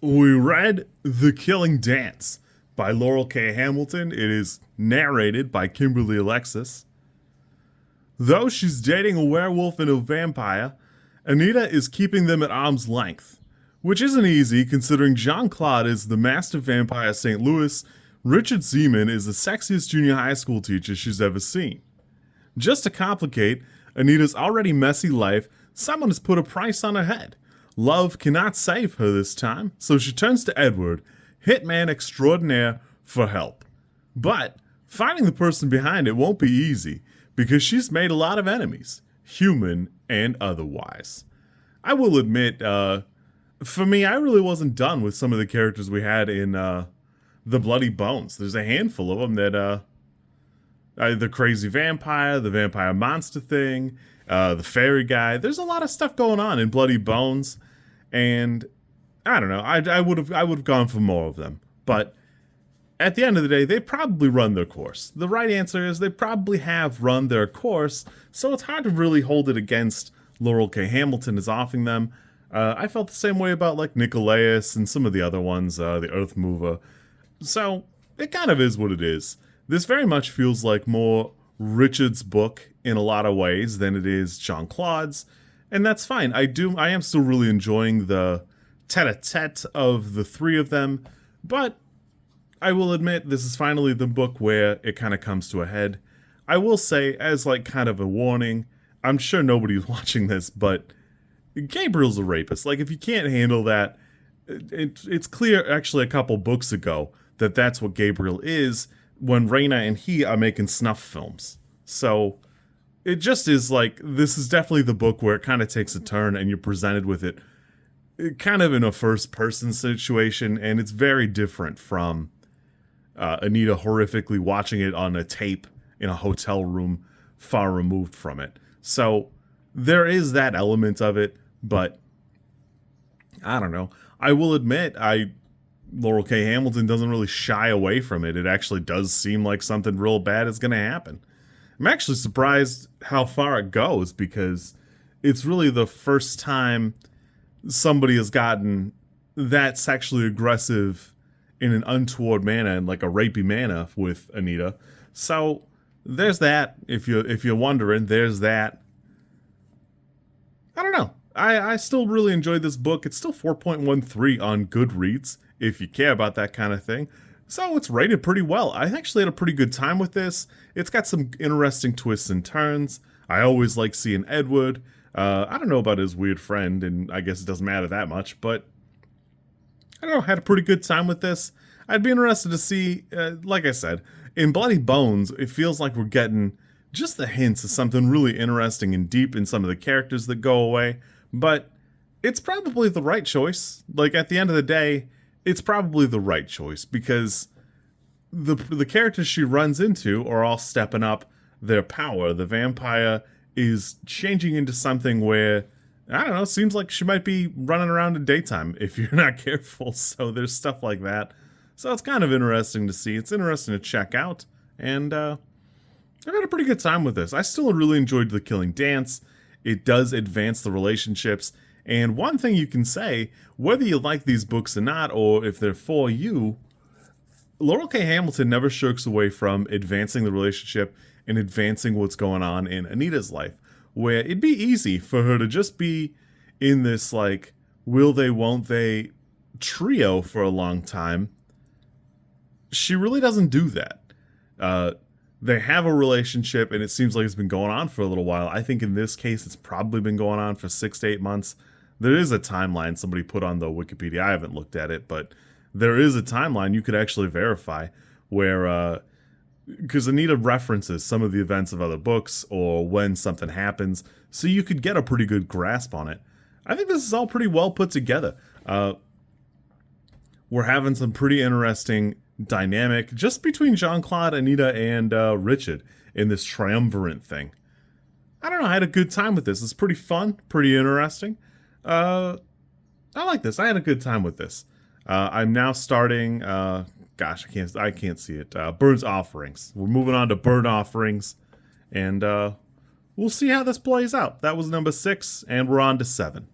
We read The Killing Dance by Laurell K. Hamilton. It is narrated by Kimberly Alexis. Though she's dating a werewolf and a vampire, Anita is keeping them at arm's length, which isn't easy considering Jean-Claude is the master vampire of St. Louis, Richard Seaman is the sexiest junior high school teacher she's ever seen. Just to complicate Anita's already messy life, someone has put a price on her head. Love cannot save her this time, so she turns to Edward, hitman extraordinaire, for help. But finding the person behind it won't be easy, because she's made a lot of enemies, human and otherwise. I will admit, for me, I really wasn't done with some of the characters we had in The Bloody Bones. There's a handful of them that, the crazy vampire, the vampire monster thing, the fairy guy. There's a lot of stuff going on in Bloody Bones, and I don't know. I would have gone for more of them, but at the end of the day, they probably run their course. The right answer is they probably have run their course, so it's hard to really hold it against Laurell K. Hamilton as offering them. I felt the same way about like Nicolaus and some of the other ones, the Earth Mover. So it kind of is what it is. This very much feels like more Richard's book in a lot of ways than it is Jean-Claude's, and that's fine. I am still really enjoying the tete-a-tete of the three of them, but I will admit this is finally the book where it kind of comes to a head. I will say, as like kind of a warning, I'm sure nobody's watching this, but Gabriel's a rapist. Like, if you can't handle that, it's clear actually a couple books ago that that's what Gabriel is when Raina and he are making snuff films. So it just is like, this is definitely the book where it kind of takes a turn and you're presented with it kind of in a first person situation, and it's very different from Anita horrifically watching it on a tape in a hotel room far removed from it. So there is that element of it, but I don't know. I will admit, Laurell K. Hamilton doesn't really shy away from it. It actually does seem like something real bad is going to happen. I'm actually surprised how far it goes, because it's really the first time somebody has gotten that sexually aggressive in an untoward manner and like a rapey manner with Anita. So there's that. If you're wondering, there's that. I don't know. I still really enjoyed this book. It's still 4.13 on Goodreads, if you care about that kind of thing. So it's rated pretty well. I actually had a pretty good time with this. It's got some interesting twists and turns. I always like seeing Edward. I don't know about his weird friend, and I guess it doesn't matter that much, but I don't know, had a pretty good time with this. I'd be interested to see, like I said, in Bloody Bones, it feels like we're getting just the hints of something really interesting and deep in some of the characters that go away, but it's probably the right choice. Like, at the end of the day, it's probably the right choice, because the characters she runs into are all stepping up their power. The vampire is changing into something where, I don't know, seems like she might be running around in daytime if you're not careful. So there's stuff like that. So it's kind of interesting to see. It's interesting to check out. And I had a pretty good time with this. I still really enjoyed The Killing Dance. It does advance the relationships. And one thing you can say, whether you like these books or not, or if they're for you, Laurell K. Hamilton never shirks away from advancing the relationship and advancing what's going on in Anita's life, where it'd be easy for her to just be in this, like, will they, won't they trio for a long time. She really doesn't do that. They have a relationship, and it seems like it's been going on for a little while. I think in this case, it's probably been going on for 6 to 8 months. There is a timeline somebody put on the Wikipedia. I haven't looked at it, but there is a timeline you could actually verify where, because Anita references some of the events of other books or when something happens, so you could get a pretty good grasp on it. I think this is all pretty well put together. We're having some pretty interesting dynamic just between Jean-Claude, Anita, and Richard in this triumvirate thing. I don't know, I had a good time with this. It's pretty fun, pretty interesting. I like this. I had a good time with this. I'm now starting, gosh, I can't see it. Bird's Offerings. We're moving on to Bird Offerings, and we'll see how this plays out. That was number 6, and we're on to 7.